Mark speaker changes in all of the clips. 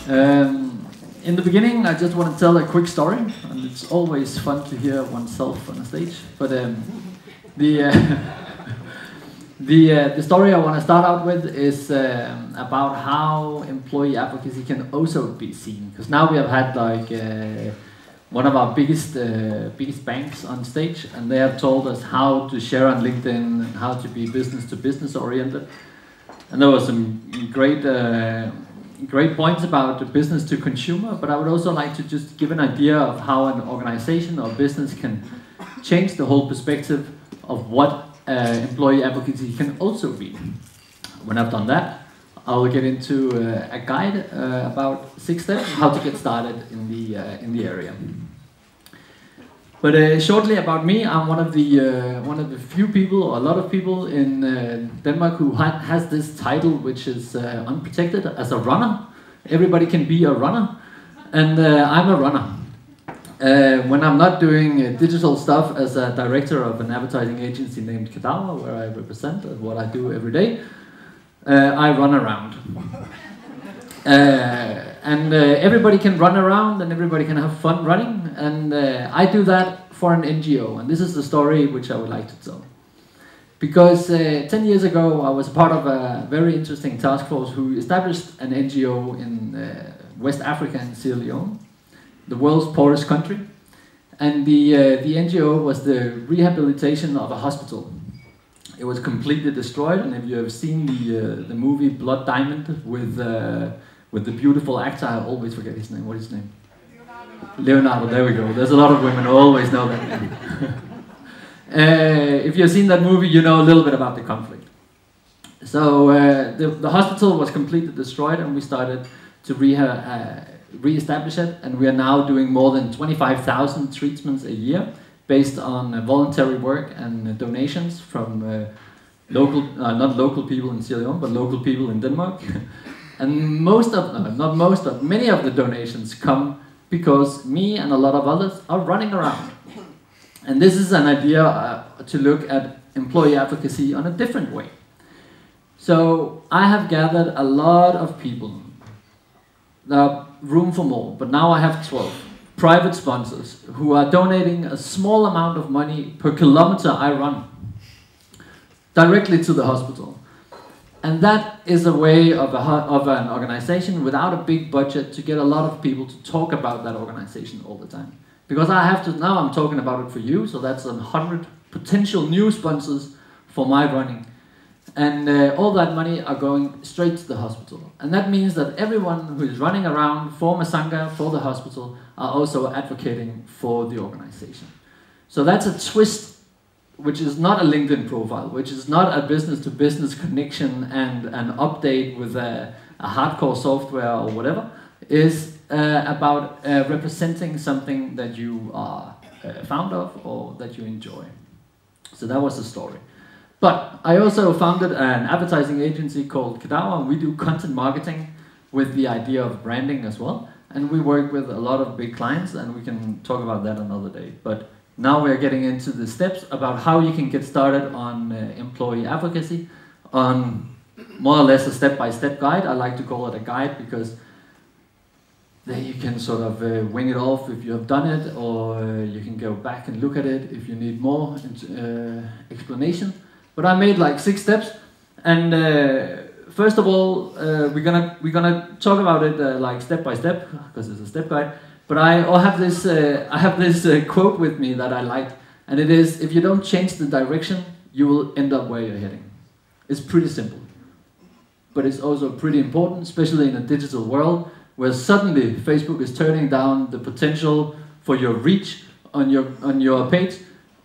Speaker 1: In the beginning, I just want to tell a quick story, and it's always fun to hear oneself on a stage. But the story I want to start out with is about how employee advocacy can also be seen. Because now we have had like one of our biggest banks on stage, and they have told us how to share on LinkedIn and how to be business to business oriented. And there were some great points about the business to consumer, but I would also like to just give an idea of how an organization or business can change the whole perspective of what employee advocacy can also be. When I've done that, I will get into a guide about 6 steps how to get started in the area. But shortly about me, I'm one of the few people, or a lot of people in Denmark who has this title, which is unprotected as a runner. Everybody can be a runner, and I'm a runner. When I'm not doing digital stuff as a director of an advertising agency named Kadaver, where I represent what I do every day, I run around. Everybody can run around and everybody can have fun running, and I do that for an NGO, and this is the story which I would like to tell. Because 10 years ago I was part of a very interesting task force who established an NGO in West Africa in Sierra Leone, the world's poorest country, and the NGO was the rehabilitation of a hospital. It was completely destroyed, and if you have seen the movie Blood Diamond with the beautiful actor, I always forget his name. What is his name? Leonardo. There we go. There's a lot of women who always know that name. If you've seen that movie, you know a little bit about the conflict. So the hospital was completely destroyed, and we started to re-establish it, and we are now doing more than 25,000 treatments a year based on voluntary work and donations from not local people in Sierra Leone, but local people in Denmark. And many of the donations come because me and a lot of others are running around. And this is an idea to look at employee advocacy on a different way. So I have gathered a lot of people. There are room for more, but now I have 12 private sponsors who are donating a small amount of money per kilometer I run directly to the hospital. And that is a way of an organization without a big budget to get a lot of people to talk about that organization all the time. Because now I'm talking about it for you, so that's 100 potential new sponsors for my running. And all that money are going straight to the hospital. And that means that everyone who is running around for Masanga, for the hospital, are also advocating for the organization. So that's a twist, which is not a LinkedIn profile, which is not a business-to-business connection and an update with a hardcore software or whatever, is about representing something that you are fond of or that you enjoy. So that was the story. But I also founded an advertising agency called Kadaver, and we do content marketing with the idea of branding as well. And we work with a lot of big clients, and we can talk about that another day. But now we're getting into the steps about how you can get started on employee advocacy on more or less a step-by-step guide. I like to call it a guide because then you can sort of wing it off if you have done it, or you can go back and look at it if you need more explanation. But I made like 6 steps, and first of all, we're gonna talk about it like step by step because it's a step guide. But I have this quote with me that I like, and it is: if you don't change the direction, you will end up where you're heading. It's pretty simple, but it's also pretty important, especially in a digital world where suddenly Facebook is turning down the potential for your reach on your page.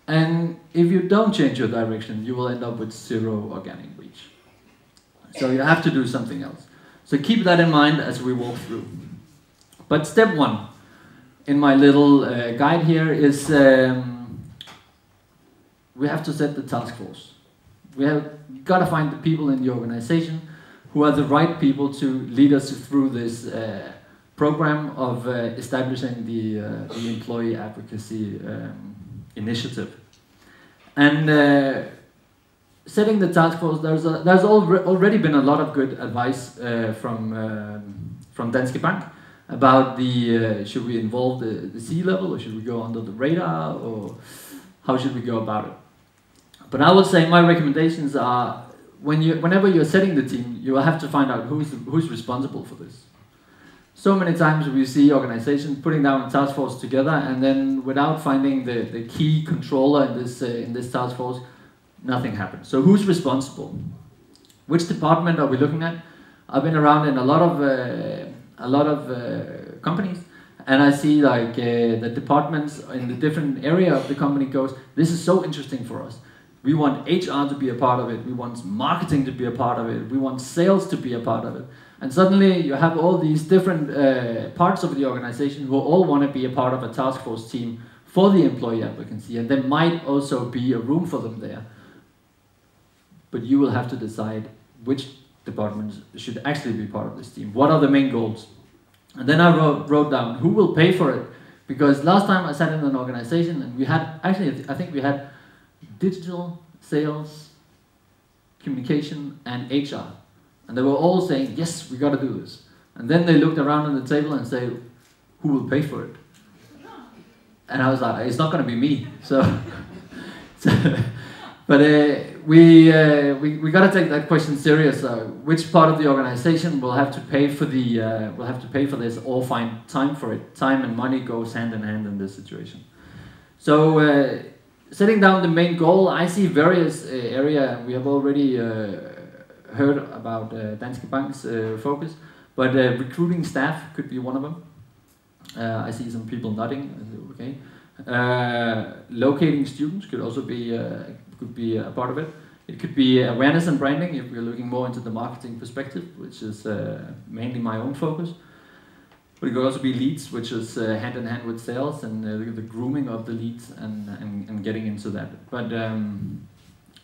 Speaker 1: And if you don't change your direction, you will end up with 0 organic reach. So you have to do something else. So keep that in mind as we walk through. But step 1 in my little guide here is we have to set the task force. We have got to find the people in the organization who are the right people to lead us through this program of establishing the employee advocacy initiative. And setting the task force, there's already been a lot of good advice from from Danske Bank about the should we involve the C-level, or should we go under the radar, or how should we go about it? But I would say my recommendations are, whenever you're setting the team, you will have to find out who's responsible for this. So many times we see organizations putting down a task force together, and then without finding the key controller in this task force, nothing happens. So who's responsible? Which department are we looking at? I've been around in a lot of companies, and I see like the departments in the different area of the company goes, this is so interesting for us. We want HR to be a part of it. We want marketing to be a part of it. We want sales to be a part of it. And suddenly you have all these different parts of the organization who all want to be a part of a task force team for the employee advocacy, and there might also be a room for them there. But you will have to decide which departments should actually be part of this team. What are the main goals? And then I wrote down who will pay for it. Because last time I sat in an organization and we had, actually I think we had digital, sales, communication and HR. And they were all saying, yes, we got to do this. And then they looked around on the table and said, who will pay for it? And I was like, it's not going to be me. But we got to take that question serious. Which part of the organization will have to pay for this, or find time for it? Time and money goes hand in hand in this situation. So setting down the main goal, I see various areas. We have already heard about Danske Bank's focus, but recruiting staff could be one of them. I see some people nodding. Okay. Locating students could also be a part of it. It could be awareness and branding if we're looking more into the marketing perspective, which is mainly my own focus. But it could also be leads, which is hand in hand with sales and the grooming of the leads and getting into that. But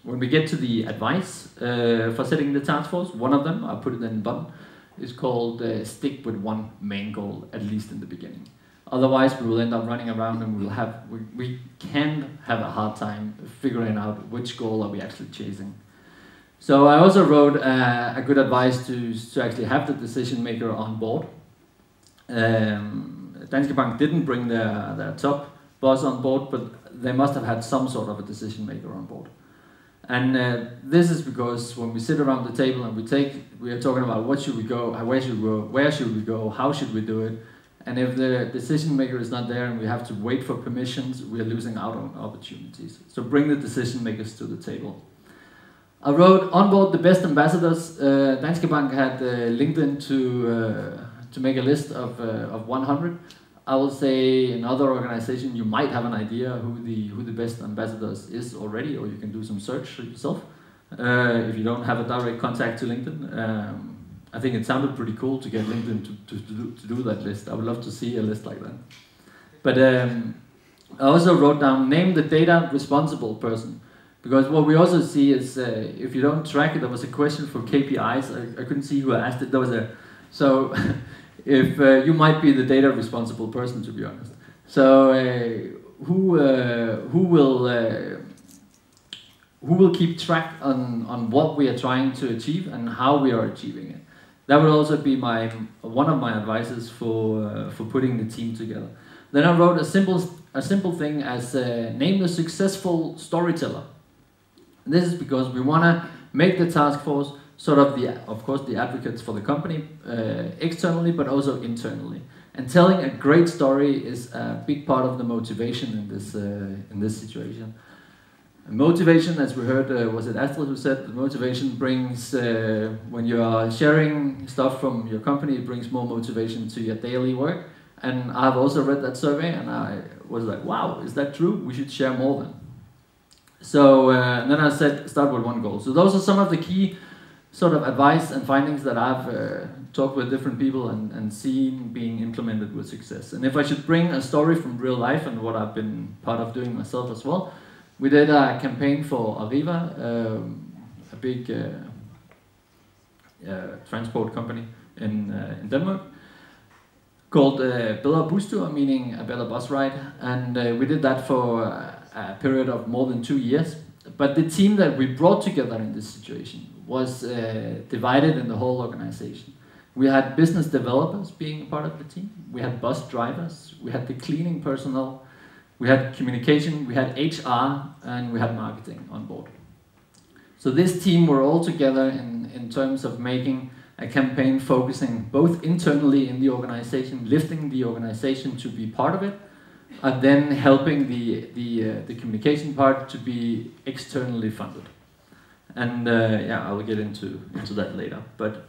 Speaker 1: when we get to the advice for setting the task force, one of them, I'll put it in the button, is called stick with one main goal, at least in the beginning. Otherwise, we will end up running around and we can have a hard time figuring out which goal are we actually chasing. So I also wrote a good advice to actually have the decision maker on board. Danske Bank didn't bring their top boss on board, but they must have had some sort of a decision maker on board. And this is because when we sit around the table and we are talking about what should we go, where should we go, how should we do it. And if the decision maker is not there and we have to wait for permissions, we are losing out on opportunities. So bring the decision makers to the table. I wrote onboard the best ambassadors. Danske Bank had LinkedIn to make a list of 100. I will say in other organizations you might have an idea who the best ambassadors is already, or you can do some search yourself if you don't have a direct contact to LinkedIn. I think it sounded pretty cool to get LinkedIn to do that list. I would love to see a list like that. But I also wrote down, name the data responsible person. Because what we also see is, if you don't track it, there was a question for KPIs. I couldn't see who asked it. There was so if you might be the data responsible person, to be honest. So who will keep track on what we are trying to achieve and how we are achieving it? That would also be one of my advices for putting the team together. Then I wrote a simple thing as name the successful storyteller. And this is because we want to make the task force sort of course the advocates for the company externally, but also internally. And telling a great story is a big part of the motivation in this situation. Motivation, as we heard, was it Astrid who said, the motivation brings, when you are sharing stuff from your company, it brings more motivation to your daily work. And I've also read that survey and I was like, wow, is that true? We should share more then. So then I said, start with one goal. So those are some of the key sort of advice and findings that I've talked with different people and seen being implemented with success. And if I should bring a story from real life and what I've been part of doing myself as well, we did a campaign for Arriva, a big transport company in Denmark, called Bedre Bustur, meaning a better bus ride. And we did that for a period of more than 2 years. But the team that we brought together in this situation was divided in the whole organization. We had business developers being a part of the team. We had bus drivers. We had the cleaning personnel. We had communication. We had HR, and we had marketing on board. So this team were all together in terms of making a campaign focusing both internally in the organization, lifting the organization to be part of it, and then helping the communication part to be externally funded. And yeah, I'll get into that later. But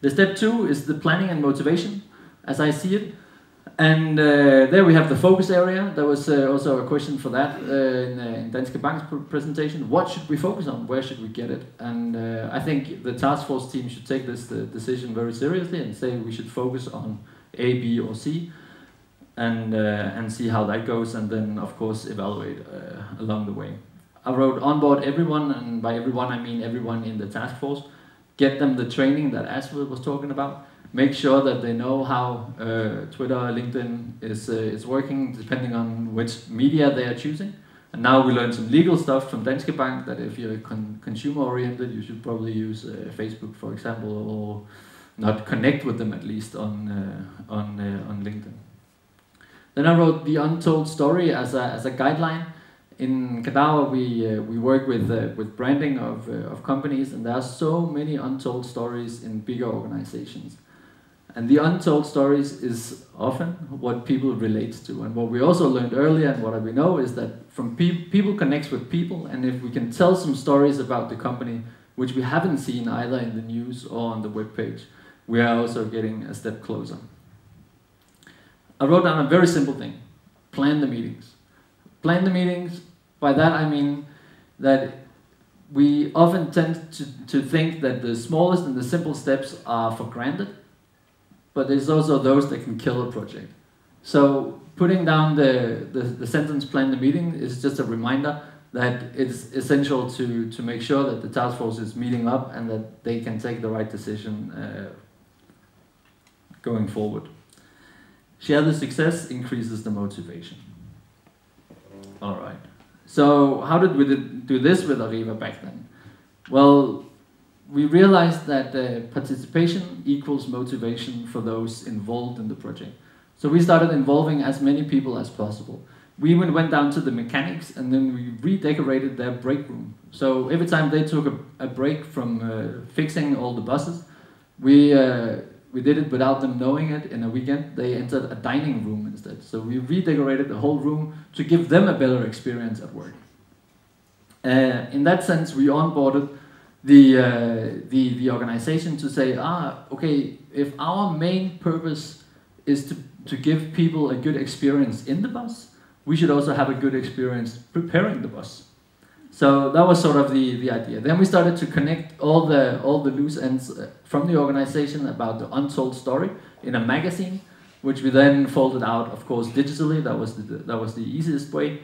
Speaker 1: the step 2 is the planning and motivation, as I see it. And there we have the focus area. There was also a question for that in Danske Bank's presentation. What should we focus on? Where should we get it? And I think the task force team should take this decision very seriously and say we should focus on A, B, or C, and see how that goes, and then of course evaluate along the way. I wrote onboard everyone, and by everyone I mean everyone in the task force. Get them the training that Aswad was talking about. Make sure that they know how Twitter or LinkedIn is working, depending on which media they are choosing. And now we learned some legal stuff from Danske Bank, that if you're consumer-oriented, you should probably use Facebook, for example, or not connect with them at least on LinkedIn. Then I wrote the untold story as a guideline. In Kadawa, we work with branding of companies, and there are so many untold stories in bigger organizations. And the untold stories is often what people relate to. And what we also learned earlier, and what we know, is that from people connects with people, and if we can tell some stories about the company, which we haven't seen either in the news or on the webpage, we are also getting a step closer. I wrote down a very simple thing: plan the meetings. Plan the meetings. By that I mean that we often tend to think that the smallest and the simple steps are for granted, but there's also those that can kill a project. So putting down the sentence "plan the meeting" is just a reminder that it's essential to make sure that the task force is meeting up and that they can take the right decision going forward. Share the success increases the motivation. All right. So how did we do this with Arriva back then? Well, we realized that participation equals motivation for those involved in the project. So we started involving as many people as possible. We even went down to the mechanics, and then we redecorated their break room. So every time they took a break from fixing all the buses, we did it without them knowing it. In a weekend, they entered a dining room instead. So we redecorated the whole room to give them a better experience at work. In that sense, we onboarded the organization to say, okay, if our main purpose is to give people a good experience in the bus, we should also have a good experience preparing the bus. So that was sort of the idea. Then we started to connect all the loose ends from the organization about the untold story in a magazine, which we then folded out, of course, digitally. That was the easiest way.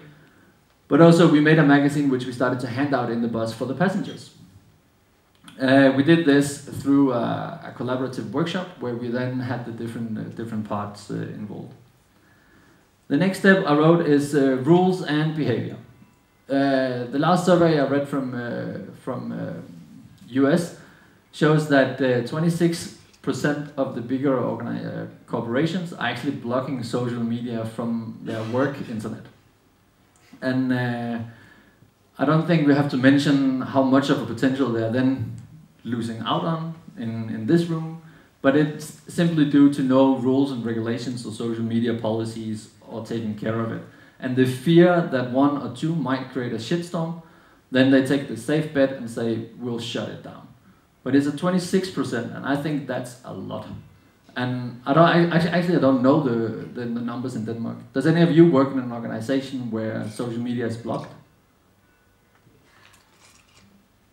Speaker 1: But also we made a magazine which we started to hand out in the bus for the passengers. We did this through a collaborative workshop where we then had the different parts involved. The next step I wrote is rules and behavior. The last survey I read from US shows that 26% of the bigger corporations are actually blocking social media from their work internet. And I don't think we have to mention how much of a potential they are then losing out on in this room, but it's simply due to no rules and regulations or social media policies or taking care of it. And the fear that one or two might create a shitstorm, then they take the safe bet and say, we'll shut it down. But it's a 26%, and I think that's a lot. And I don't know the numbers in Denmark. Does any of you work in an organization where social media is blocked?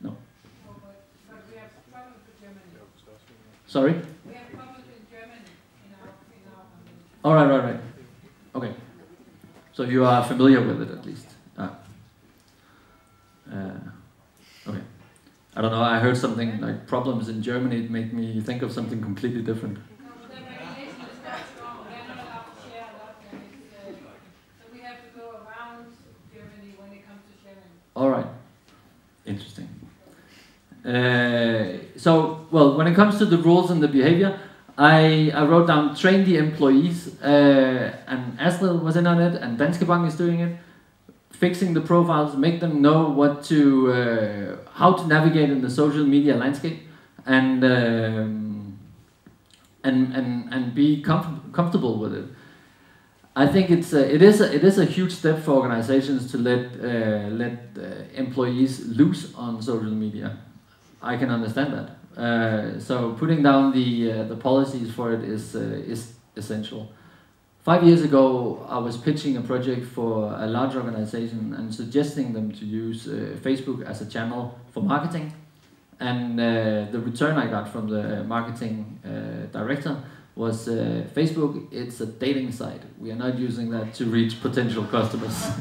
Speaker 1: No.
Speaker 2: But we have problems with Germany.
Speaker 1: Sorry?
Speaker 2: We have problems in Germany in our
Speaker 1: All right. Okay. So you are familiar with it at least. Okay. I don't know, I heard something like problems in Germany. It made me think of something completely different.
Speaker 2: No, the regulation is not strong. We are not allowed to share a lot. So we have to go around Germany when it comes to sharing.
Speaker 1: All right. Interesting. well, when it comes to the rules and the behavior, I wrote down train the employees, and Astrid was in on it, and Danske Bank is doing it, fixing the profiles, make them know what to, how to navigate in the social media landscape, and be comfortable with it. I think it is a huge step for organizations to let employees loose on social media. I can understand that. So putting down the policies for it is essential. 5 years ago, I was pitching a project for a large organization and suggesting them to use Facebook as a channel for marketing. And the return I got from the marketing director was Facebook, it's a dating site. We are not using that to reach potential customers.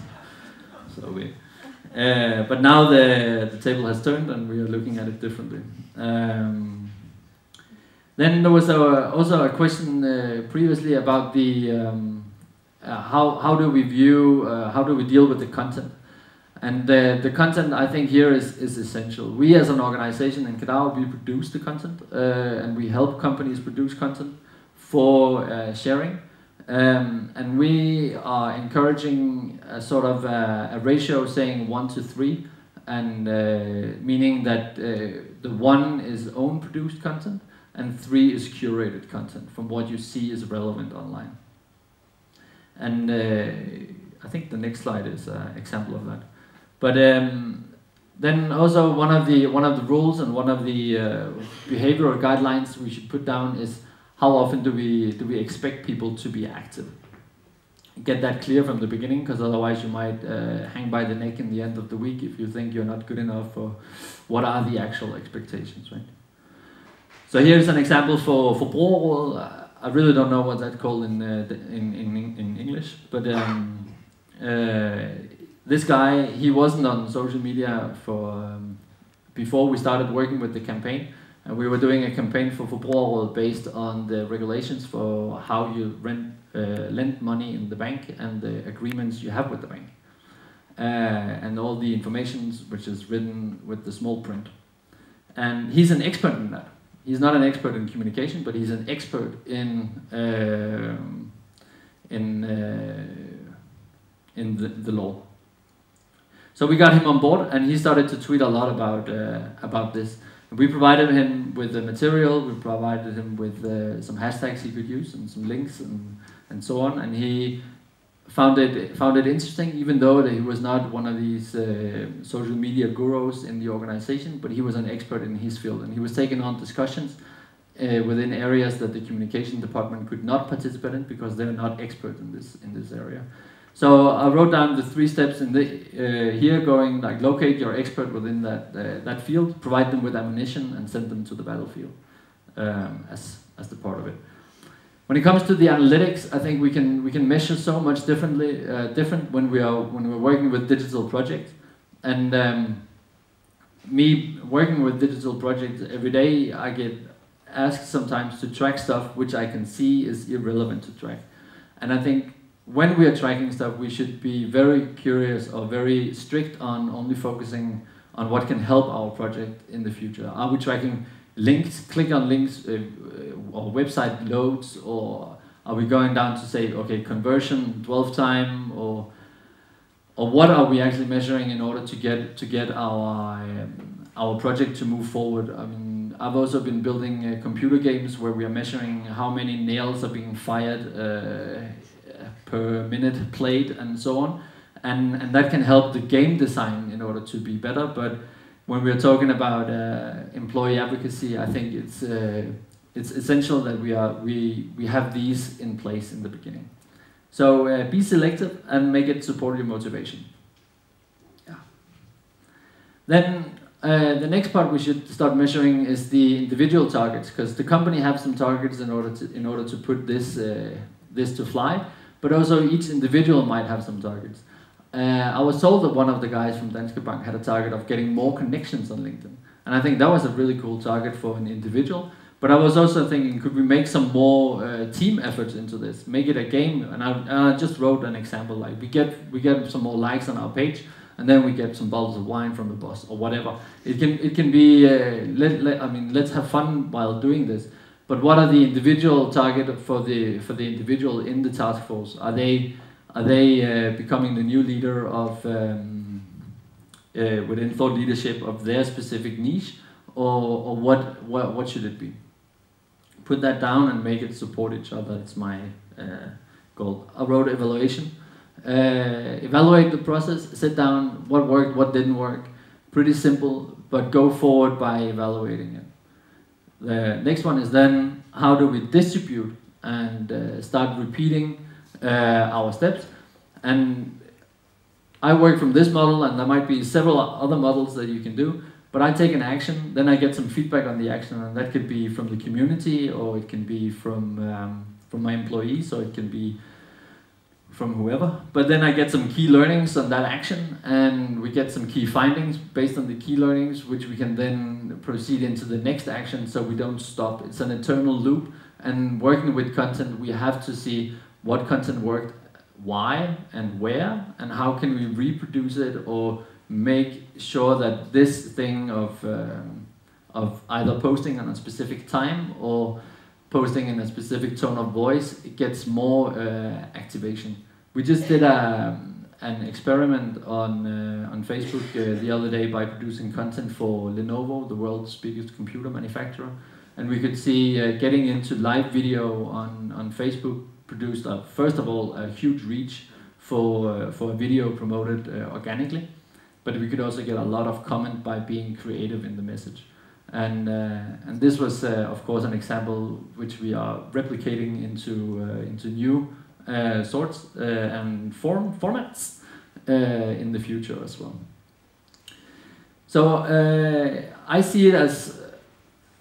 Speaker 1: But now the table has turned and we are looking at it differently. Then there was also a question previously about the how do we view, how do we deal with the content? And the content, I think, here is essential. We as an organization in Kadao, we produce the content and we help companies produce content for sharing. And we are encouraging a sort of a ratio saying 1 to 3, and meaning that the 1 is own produced content and 3 is curated content from what you see is relevant online. And I think the next slide is an example of that. But then also one of the rules and one of the behavioral guidelines we should put down is how often do we expect people to be active. Get that clear from the beginning, because otherwise you might hang by the neck in the end of the week if you think you're not good enough, or what are the actual expectations, right? So here's an example for Forbrugerrådet. I really don't know what that's called in English, but this guy, he wasn't on social media for before we started working with the campaign, and we were doing a campaign for Forbrugerrådet based on the regulations for how you lend money in the bank and the agreements you have with the bank, and all the information which is written with the small print. And he's an expert in that. He's not an expert in communication, but he's an expert in the law. So we got him on board, and he started to tweet a lot about this. We provided him with the material. We provided him with some hashtags he could use and some links and so on. And he found it interesting, even though that he was not one of these social media gurus in the organization, but he was an expert in his field, and he was taking on discussions within areas that the communication department could not participate in because they're not expert in this area. So I wrote down the 3 steps in the here, going like locate your expert within that field, provide them with ammunition, and send them to the battlefield as the part of it. When it comes to the analytics, I think we can measure so much different when we're working with digital projects. And me working with digital projects every day, I get asked sometimes to track stuff which I can see is irrelevant to track. And I think when we are tracking stuff, we should be very curious or very strict on only focusing on what can help our project in the future. Are we tracking links, click on links, or website loads, or are we going down to say, okay, conversion, dwell time, or what are we actually measuring in order to get our project to move forward? I mean, I've also been building computer games where we are measuring how many nails are being fired per minute played and so on, and that can help the game design in order to be better. But when we're talking about employee advocacy, I think it's essential that we have these in place in the beginning. So be selective and make it support your motivation. Yeah. Then the next part we should start measuring is the individual targets, because the company have some targets in order to put this to fly. But also each individual might have some targets. I was told that one of the guys from Danske Bank had a target of getting more connections on LinkedIn. And I think that was a really cool target for an individual. But I was also thinking, could we make some more team efforts into this? Make it a game. And I just wrote an example, like we get some more likes on our page. and then we get some bottles of wine from the boss or whatever. It can be let's have fun while doing this. But what are the individual target for the individual in the task force? Are they becoming the new leader of within thought leadership of their specific niche, or what should it be? Put that down and make it support each other. It's my goal. I wrote evaluation. Evaluate the process. Sit down. What worked? What didn't work? Pretty simple, but go forward by evaluating it. The next one is then how do we distribute and start repeating our steps. And I work from this model, and there might be several other models that you can do. But I take an action, then I get some feedback on the action, and that could be from the community, or it can be from my employees, or it can be from whoever. But then I get some key learnings on that action, and we get some key findings based on the key learnings, which we can then proceed into the next action, so we don't stop. It's an eternal loop, and working with content, we have to see what content worked, why and where, and how can we reproduce it or make sure that this thing of either posting on a specific time or posting in a specific tone of voice, it gets more activation. We just did an experiment on Facebook the other day by producing content for Lenovo, the world's biggest computer manufacturer, and we could see getting into live video on Facebook produced first of all a huge reach for a video promoted organically. But we could also get a lot of comment by being creative in the message. And this was, of course, an example which we are replicating into new sorts and formats in the future as well. So I see it as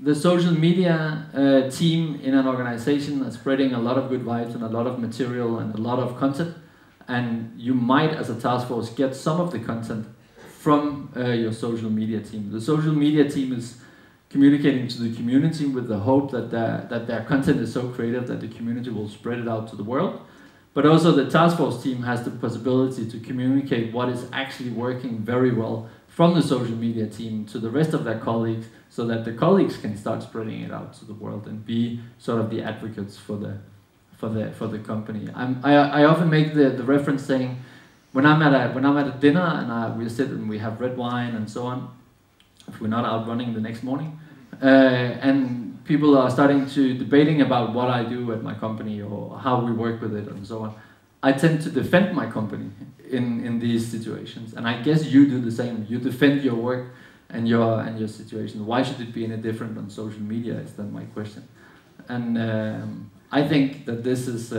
Speaker 1: the social media team in an organization that's spreading a lot of good vibes and a lot of material and a lot of content. And you might, as a task force, get some of the content from your social media team. The social media team is communicating to the community with the hope that their content is so creative that the community will spread it out to the world. But also the task force team has the possibility to communicate what is actually working very well from the social media team to the rest of their colleagues, so that the colleagues can start spreading it out to the world and be sort of the advocates for the company. I often make the reference saying, when I'm at a dinner and we sit and we have red wine and so on, if we're not out running the next morning, and people are starting to debating about what I do at my company or how we work with it and so on, I tend to defend my company in these situations, and I guess you do the same. You defend your work and your situation. Why should it be any different on social media? Is then my question, and I think that this is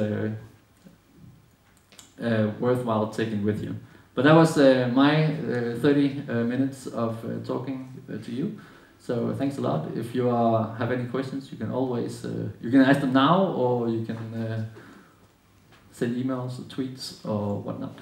Speaker 1: worthwhile taking with you. But that was my 30 minutes of talking to you. So thanks a lot. If you have any questions, you can always you can ask them now, or you can send emails or tweets or whatnot.